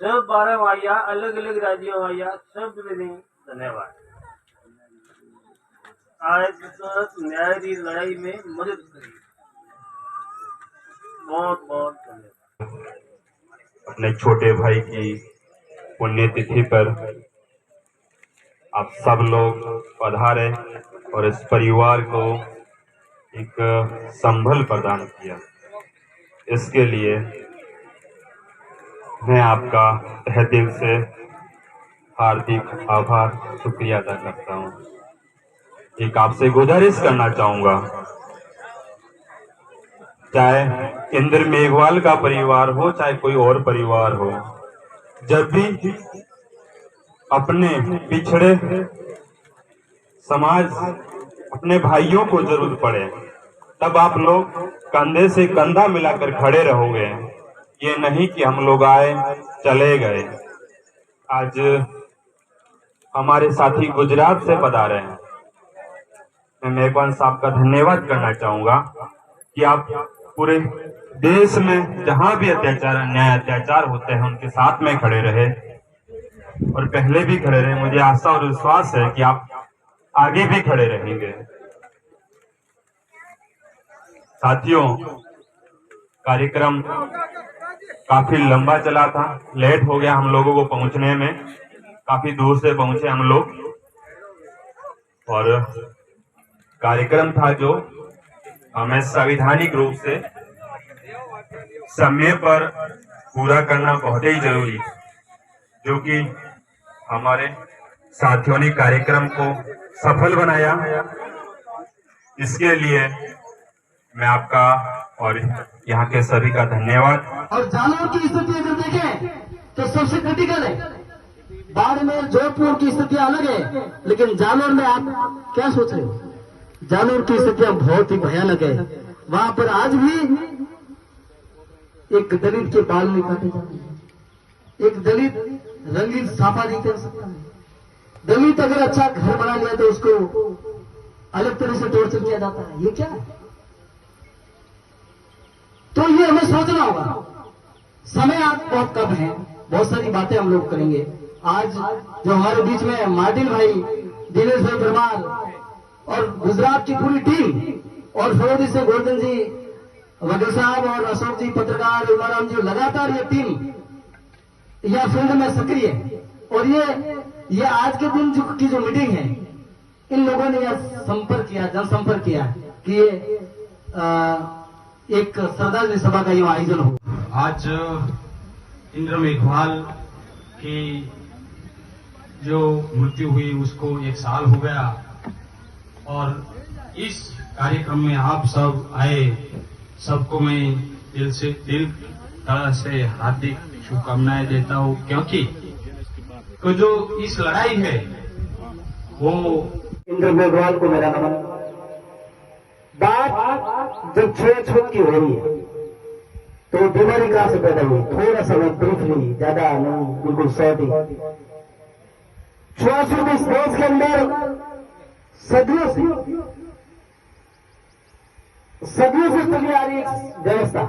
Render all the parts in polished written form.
सब 12 भाइया अलग अलग राज्यों भाइया सब विधि धन्यवाद। आज तो न्याय की लड़ाई में मदद करी, बहुत बहुत धन्यवाद। अपने छोटे भाई की पुण्यतिथि पर आप सब लोग पधारे और इस परिवार को एक संबल प्रदान किया। इसके लिए मैं आपका तहे दिल से हार्दिक आभार शुक्रिया अदा करता हूँ। एक आपसे गुजारिश करना चाहूंगा, चाहे इंद्र मेघवाल का परिवार हो चाहे कोई और परिवार हो, जब भी अपने पिछड़े समाज अपने भाइयों को जरूरत पड़े तब आप लोग कंधे से कंधा मिलाकर खड़े रहोगे। ये नहीं कि हम लोग आए चले गए। आज हमारे साथी गुजरात से पधारे हैं। मैं मेघवाल साहब का धन्यवाद करना चाहूंगा कि आप पूरे देश में जहां भी अत्याचार अन्याय अत्याचार होते हैं उनके साथ में खड़े रहे और पहले भी खड़े रहे। मुझे आशा और विश्वास है कि आप आगे भी खड़े रहेंगे। साथियों, कार्यक्रम काफी लंबा चला था, लेट हो गया हम लोगों को पहुंचने में, काफी दूर से पहुंचे हम लोग और कार्यक्रम था जो हमें संवैधानिक रूप से समय पर पूरा करना बहुत ही जरूरी, जो कि हमारे साथियों ने कार्यक्रम को सफल बनाया। इसके लिए मैं आपका और यहाँ के सभी का धन्यवाद। और जालौर की स्थिति अगर देखें तो सबसे क्रिटिकल है। बाड़मेर जोधपुर की स्थितियां अलग है, लेकिन जालौर में आप क्या सोच रहे हो? जालौर की स्थितियां बहुत ही भयानक है। वहां पर आज भी एक दलित के बाल नहीं काटे जाते हैं, एक दलित रंगीन साफा नहीं कर सकता है, दलित अगर अच्छा घर बना लिया तो उसको अलग तरह से टॉर्चर किया जाता है। ये क्या है? तो ये हमें सोचना होगा। समय आज बहुत कम है, बहुत सारी बातें हम लोग करेंगे। आज जो हमारे बीच में मार्टिन भाई, दिनेश भाई परमार और गुजरात की पूरी टीम और फरोदी से गोवर्धन जी वकील साहब और अशोक जी पत्रकार उमाराम जी, लगातार ये टीम यह फील्ड में सक्रिय है। और ये आज के दिन की जो मीटिंग है, इन लोगों ने यह संपर्क किया, जनसंपर्क किया कि ये एक श्रद्धांजलि सभा का ये आयोजन हो। आज इंद्र मेघवाल की जो मृत्यु हुई उसको 1 साल हो गया और इस कार्यक्रम में आप सब आए, सबको मैं दिल तरह से हार्दिक शुभकामनाएं देता हूं, क्योंकि तो जो इस लड़ाई है वो इंद्र मेघवाल को मेरा नमन। बात जब छूत की हो रही है तो बीमारी कहां से पैदा हुई? थोड़ा सा ब्रीफली, ज्यादा नहीं, बिल्कुल शॉर्ट ही। छुआछूत इस देश के अंदर सदियों से चली आ रही व्यवस्था,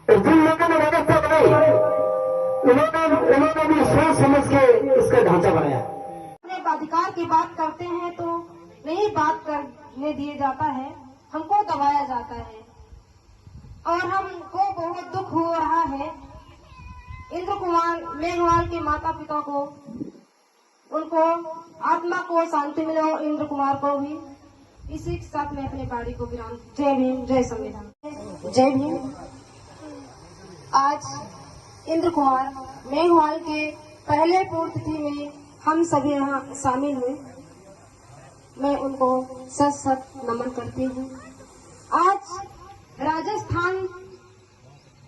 और जिन लोगों ने व्यवस्था बनाई उन्होंने भी सोच समझ के इसका ढांचा बनाया। अपने अधिकार की बात करते हैं तो नहीं बात करने दिया जाता है, हमको दबाया जाता है और हमको बहुत दुख हो रहा है। इंद्र कुमार मेघवाल के माता पिता को, उनको आत्मा को शांति मिले और इंद्र कुमार को भी। इसी के साथ मैं अपने बाड़ी को विराम। जय भीम, जय संविधान। जय भीम। आज इंद्र कुमार मेघवाल के पहले पुण्यतिथि में हम सभी यहाँ शामिल हुए। मैं उनको सत नमन करती हूँ। आज राजस्थान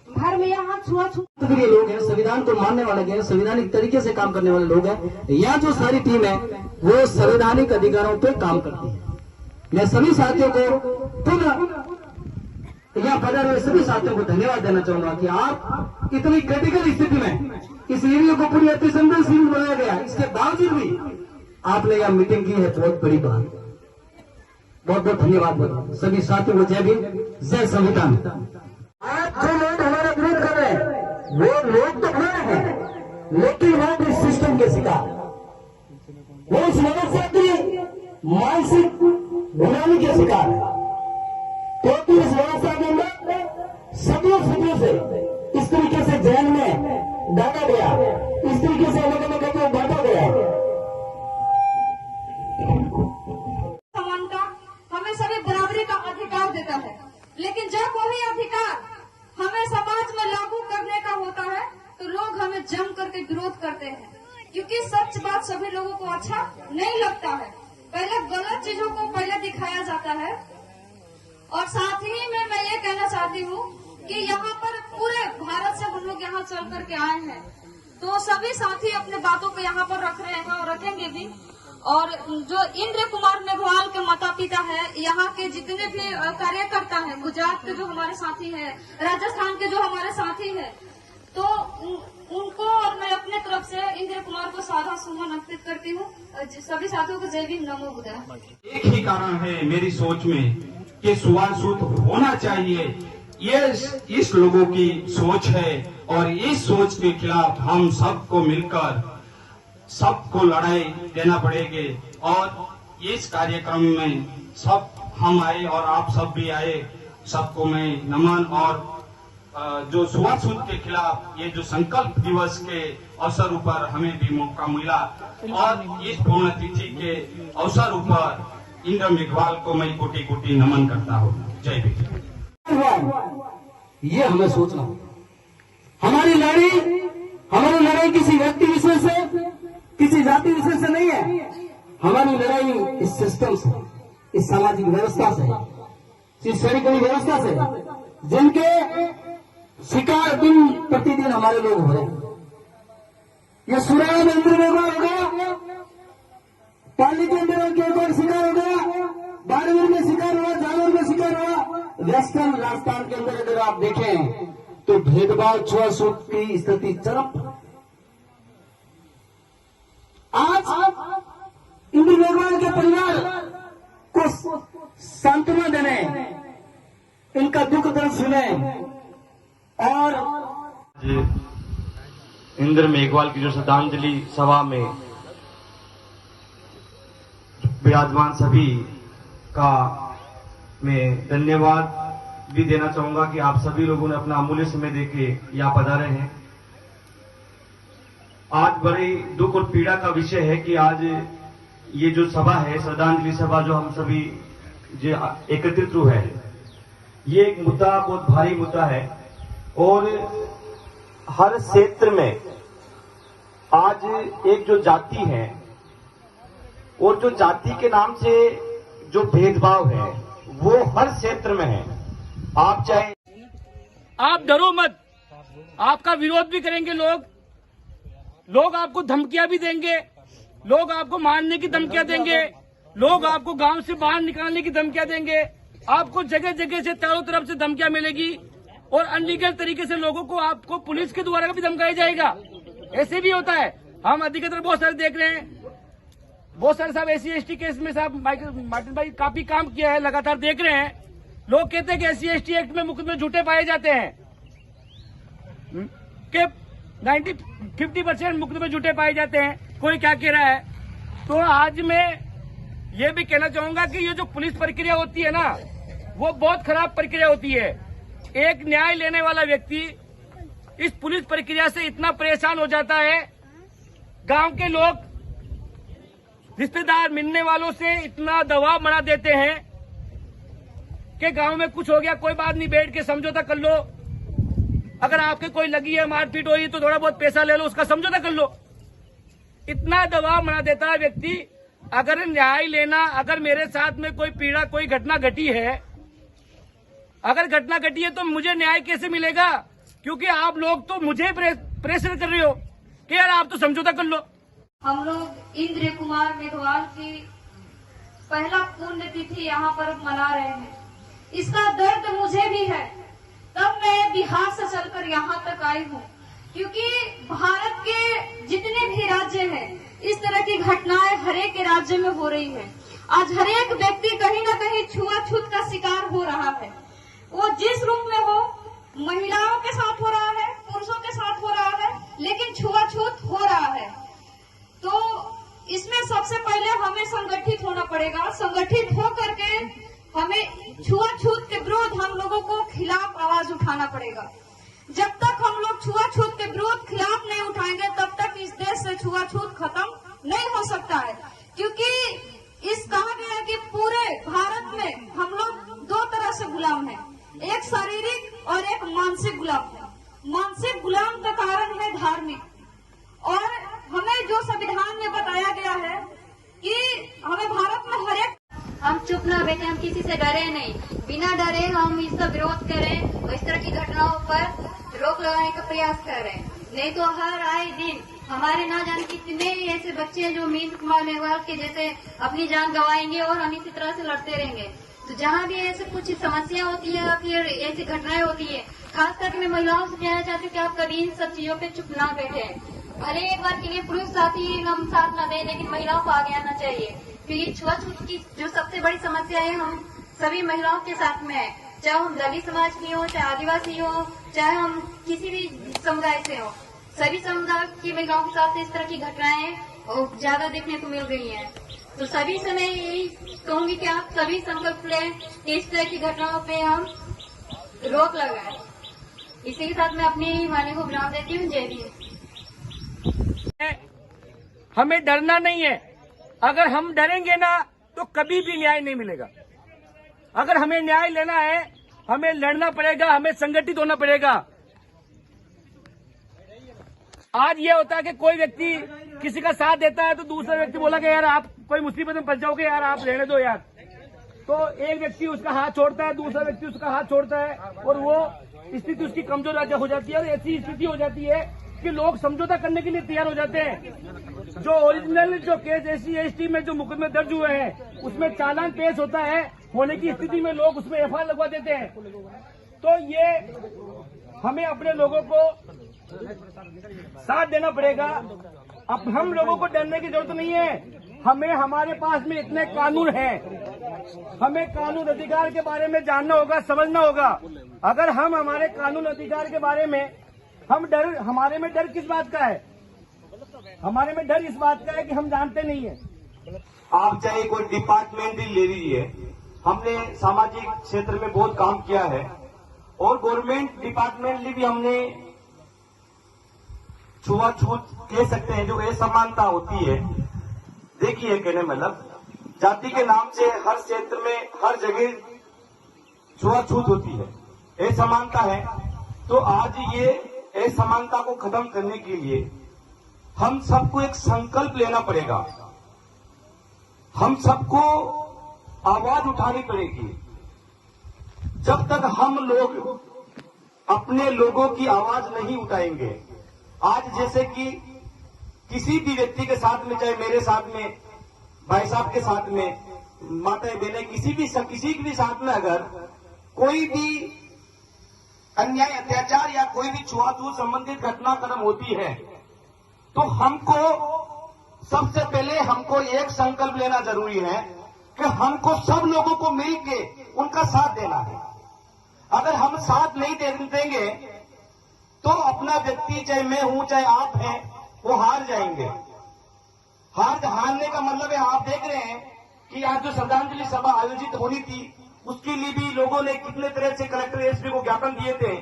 भर में यहाँ छुआछूत लोग हैं, संविधान को मानने वाले हैं, संवैधानिक तरीके से काम करने वाले लोग हैं। यहाँ जो सारी टीम है वो संवैधानिक अधिकारों पे काम करती है। मैं सभी साथियों को पुनः यहाँ पधारे हुए सभी साथियों को धन्यवाद देना चाहूंगा कि आप इतनी क्रिटिकल स्थिति में इस एरिया को पूरी अति संवेदनशील बनाया गया, इसके बावजूद भी आपने यह मीटिंग की है, बहुत बड़ी बात। बहुत बहुत धन्यवाद सभी साथियों को। जय भीम, जय संविधान। आज जो लोग हमारा विरोध कर रहे हैं वो लोग तो हमारे हैं, लेकिन वो भी सिस्टम के शिकार, वो इस व्यवस्था की मानसिक गुलामी के शिकार है। क्योंकि इस व्यवस्था के अंदर सदियों से इस तरीके से जेल में डाला गया, इस तरीके से अलग अलग को बांटा गया। समानता हमें सभी बराबरी का अधिकार देता है, लेकिन जब वही अधिकार हमें समाज में लागू करने का होता है तो लोग हमें जम करके विरोध करते हैं, क्योंकि सच बात सभी लोगों को अच्छा नहीं लगता है। पहले गलत चीजों को पहले दिखाया जाता है। और साथ ही में मैं ये कहना चाहती हूँ कि यहाँ पर पूरे भारत से हम लोग यहाँ चल करके आए हैं, तो सभी साथी अपने बातों को यहाँ पर रख रहे हैं और रखेंगे भी। और जो इंद्र कुमार मेघवाल के माता पिता है, यहाँ के जितने भी कार्यकर्ता हैं, गुजरात के जो हमारे साथी हैं, राजस्थान के जो हमारे साथी हैं, तो उनको और मैं अपने तरफ से इंद्र कुमार को साधा सुमन अर्पित करती हूँ। सभी साथियों को जय भीम, नमो बुद्धाय। एक ही कारण है मेरी सोच में कि छुआछूत होना चाहिए, ये इस लोगों की सोच है और इस सोच के खिलाफ हम सबको मिलकर सबको लड़ाई देना पड़ेगी। और इस कार्यक्रम में सब हम आए और आप सब भी आए, सबको मैं नमन। और जो छुआछूत के खिलाफ ये जो संकल्प दिवस के अवसर पर हमें भी मौका मिला और इस पुण्यतिथि के अवसर पर इंद्र मेघवाल को मैं कोटि कोटि नमन करता हूँ। जय भीम। ये हमें सोचना होगा। हमारी लड़ाई किसी व्यक्ति विशेष से, किसी जाति विशेष से नहीं है। हमारी लड़ाई इस सिस्टम से, इस सामाजिक व्यवस्था से, इस सरकारी व्यवस्था से, जिनके शिकार दिन प्रतिदिन हमारे लोग हो रहे हैं। ये सुराया में इंद्र मेघवाल हो गया, पाली के अंदर के शिकार हो गया, बाड़मेर में शिकार हुआ, जालौर में शिकार हुआ। वेस्टर्न राजस्थान के अंदर अगर आप देखें तो भेदभाव, छुआछूत की स्थिति चरम पर। आज इंद्र मेघवाल के परिवार को सांत्वना देने, इनका दुख दर्द सुने और इंद्र मेघवाल की जो श्रद्धांजलि सभा में विराजमान सभी का मैं धन्यवाद भी देना चाहूंगा कि आप सभी लोगों ने अपना अमूल्य समय देके यहाँ पधारे हैं। आज बड़ी दुख और पीड़ा का विषय है कि आज ये जो सभा है, श्रद्धांजलि सभा, जो हम सभी जो एकत्रित हुए हैं, ये एक मुद्दा, बहुत भारी मुद्दा है। और हर क्षेत्र में आज एक जो जाति है और जो जाति के नाम से जो भेदभाव है वो हर क्षेत्र में है। आप चाहे, आप डरो मत, आपका विरोध भी करेंगे लोग आपको धमकियां भी देंगे, लोग आपको मारने की धमकियां देंगे, लोग आपको गांव से बाहर निकालने की धमकियां देंगे, आपको जगह जगह से चारों तरफ से धमकियां मिलेगी और अनलीगल तरीके से लोगों को आपको पुलिस के द्वारा भी धमकाया जाएगा। ऐसे भी होता है, हम अधिकतर बहुत सारे देख रहे हैं। बहुत सारे साहब SC/ST केस में साहब मार्टिन भाई काफी काम किया है, लगातार देख रहे हैं। लोग कहते हैं कि SC/ST एक्ट में मुकदमे झूठे पाए जाते हैं, कि 50% मुकदमे झूठे पाए जाते हैं। कोई क्या कह रहा है, तो आज मैं ये भी कहना चाहूंगा कि ये जो पुलिस प्रक्रिया होती है ना, वो बहुत खराब प्रक्रिया होती है। एक न्याय लेने वाला व्यक्ति इस पुलिस प्रक्रिया से इतना परेशान हो जाता है, गांव के लोग, रिश्तेदार, मिलने वालों से इतना दबाव बना देते हैं कि गांव में कुछ हो गया, कोई बात नहीं, बैठ के समझौता कर लो। अगर आपके कोई लगी है, मारपीट हो रही, तो थोड़ा बहुत पैसा ले लो, उसका समझौता कर लो। इतना दबाव बना देता है व्यक्ति। अगर न्याय लेना, अगर मेरे साथ में कोई पीड़ा, कोई घटना घटी है, अगर घटना घटी है तो मुझे न्याय कैसे मिलेगा? क्योंकि आप लोग तो मुझे प्रेशर कर रहे हो कि यार आप तो समझौता कर लो। हम लोग इंद्र कुमार मेघवाल की पहला पुण्यतिथि यहाँ पर मना रहे हैं। इसका दर्द मुझे भी है, तब मैं बिहार से चलकर यहाँ तक आई हूँ, क्योंकि भारत के जितने भी राज्य हैं, इस तरह की घटनाएं हरेक राज्य में हो रही है। आज हरेक व्यक्ति कहीं न कहीं छुआछूत का शिकार हो रहा है। वो जिस रूप में हो, महिलाओं के साथ हो रहा है, पुरुषों के साथ हो रहा है, लेकिन छुआछूत संगठित होना पड़ेगा। संगठित हो करके हमें छुआछूत के विरोध हम लोगों को खिलाफ आवाज उठाना पड़ेगा। जब तक हम लोग छुआछूत के विरोध खिलाफ नहीं उठाएंगे तब तक इस देश से छुआछूत खत्म नहीं हो सकता है। क्योंकि इस कहा गया है कि पूरे भारत में हम लोग दो तरह से गुलाम हैं, एक शारीरिक और एक मानसिक गुलाम है। मानसिक गुलाम का कारण है धार्मिक, और हमें जो संविधान में बताया गया है कि हमें भारत में हर एक हम चुप न बैठे, हम किसी से डरे नहीं, बिना डरे हम इसका विरोध करें और इस तरह की घटनाओं पर रोक लगाने का प्रयास करें। नहीं तो हर आए दिन हमारे ना जाने कितने ऐसे बच्चे हैं जो मिलिंद कुमार मेघवाल के जैसे अपनी जान गंवाएंगे और हम इसी तरह से लड़ते रहेंगे। तो जहाँ भी ऐसे कुछ समस्या होती है या फिर ऐसी घटनाएं होती है, खास करके मैं महिलाओं से कहना चाहती हूँ कि आप कभी इन सब चीजों पे चुप ना बैठे। भले एक बार के लिए पुरुष साथी हम साथ न दें, लेकिन महिलाओं को आगे आना चाहिए, क्योंकि छुआछूत की जो सबसे बड़ी समस्या है हम सभी महिलाओं के साथ में है। चाहे हम दलित समाज की हो, चाहे आदिवासी हो, चाहे हम किसी भी समुदाय से हो, सभी समुदाय की महिलाओं के साथ इस तरह की घटनाएं ज्यादा देखने को मिल रही हैं। तो सभी से मैं यही कहूंगी कि आप सभी संकल्प लें कि इस तरह की घटनाओं पे हम रोक लगाएं। इसी के साथ मैं अपनी वाणी को विराम देती हूँ। जय भीम। हमें डरना नहीं है। अगर हम डरेंगे ना तो कभी भी न्याय नहीं मिलेगा। अगर हमें न्याय लेना है, हमें लड़ना पड़ेगा, हमें संगठित होना पड़ेगा। आज ये होता है कि कोई व्यक्ति किसी का साथ देता है तो दूसरा व्यक्ति बोला कि यार आप कोई मुसीबत में फंस जाओगे, यार आप रहने दो यार। तो एक व्यक्ति उसका हाथ छोड़ता है, दूसरा व्यक्ति उसका हाथ छोड़ता है, और वो स्थिति उसकी कमजोर हो जाती है। और ऐसी स्थिति हो जाती है कि लोग समझौता करने के लिए तैयार हो जाते हैं। जो ओरिजिनल जो केस SC/ST में जो मुकदमे दर्ज हुए हैं उसमें चालान पेश होता है, होने की स्थिति में लोग उसमें FIR लगवा देते हैं। तो ये हमें अपने लोगों को साथ देना पड़ेगा। अब हम लोगों को डरने की जरूरत नहीं है। हमें हमारे पास में इतने कानून हैं, हमें कानून अधिकार के बारे में जानना होगा, समझना होगा। अगर हम हमारे कानून अधिकार के बारे में हमारे में डर किस बात का है? हमारे में डर इस बात का है कि हम जानते नहीं है। आप चाहे कोई डिपार्टमेंट ही ले लीजिए, हमने सामाजिक क्षेत्र में बहुत काम किया है, और गवर्नमेंट डिपार्टमेंट भी हमने छुआछूत कह सकते हैं, जो असमानता होती है। देखिए, कहने मतलब जाति के नाम से हर क्षेत्र में हर जगह छुआछूत होती है, असमानता है। तो आज ये असमानता को खत्म करने के लिए हम सबको एक संकल्प लेना पड़ेगा, हम सबको आवाज उठानी पड़ेगी। जब तक हम लोग अपने लोगों की आवाज नहीं उठाएंगे, आज जैसे कि किसी भी व्यक्ति के साथ में, चाहे मेरे साथ में, भाई साहब के साथ में, माताएं बहनें, किसी के भी साथ में अगर कोई भी अन्याय, अत्याचार या कोई भी छुआछूत संबंधित घटनाक्रम होती है, तो हमको सबसे पहले हमको एक संकल्प लेना जरूरी है कि हमको सब लोगों को मिलके उनका साथ देना है। अगर हम साथ नहीं देंगे तो अपना व्यक्ति, चाहे मैं हूं चाहे आप हैं, वो हार जाएंगे। हारने का मतलब है, आप देख रहे हैं कि आज जो श्रद्धांजलि सभा आयोजित होनी थी, उसके लिए भी लोगों ने कितने तरह से कलेक्टर SP को ज्ञापन दिए थे।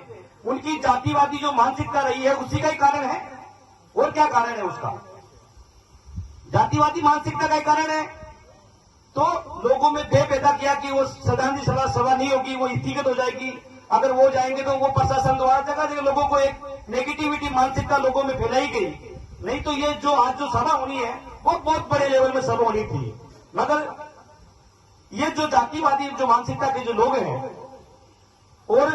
उनकी जातिवादी जो मानसिकता रही है, उसी का ही कारण है। और क्या कारण है उसका? जातिवादी मानसिकता का ही कारण है। तो लोगों में भय पैदा किया कि वो श्रद्धांजलि सभा नहीं होगी, वो स्थगित हो जाएगी। अगर वो जाएंगे तो वो प्रशासन द्वारा जगह लोगों को एक नेगेटिविटी मानसिकता लोगों में फैलाई गई। नहीं तो ये जो आज जो सभा होनी है, वो बहुत बड़े लेवल में सभा होनी थी। मगर ये जो जातिवादी जो मानसिकता के जो लोग हैं, और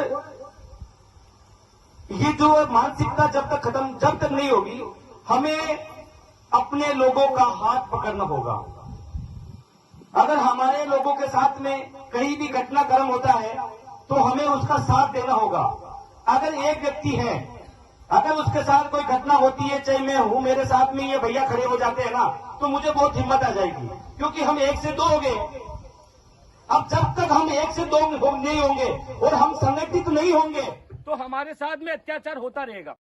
ये जो मानसिकता जब तक नहीं होगी, हमें अपने लोगों का हाथ पकड़ना होगा। अगर हमारे लोगों के साथ में कहीं भी घटनाक्रम होता है तो हमें उसका साथ देना होगा। अगर एक व्यक्ति है, अगर उसके साथ कोई घटना होती है, चाहे मैं हूं, मेरे साथ में ये भैया खड़े हो जाते हैं ना, तो मुझे बहुत हिम्मत आ जाएगी, क्योंकि हम 1 से 2 हो गए। अब जब तक हम 1 से 2 नहीं होंगे और हम संगठित नहीं होंगे, तो हमारे साथ में अत्याचार होता रहेगा।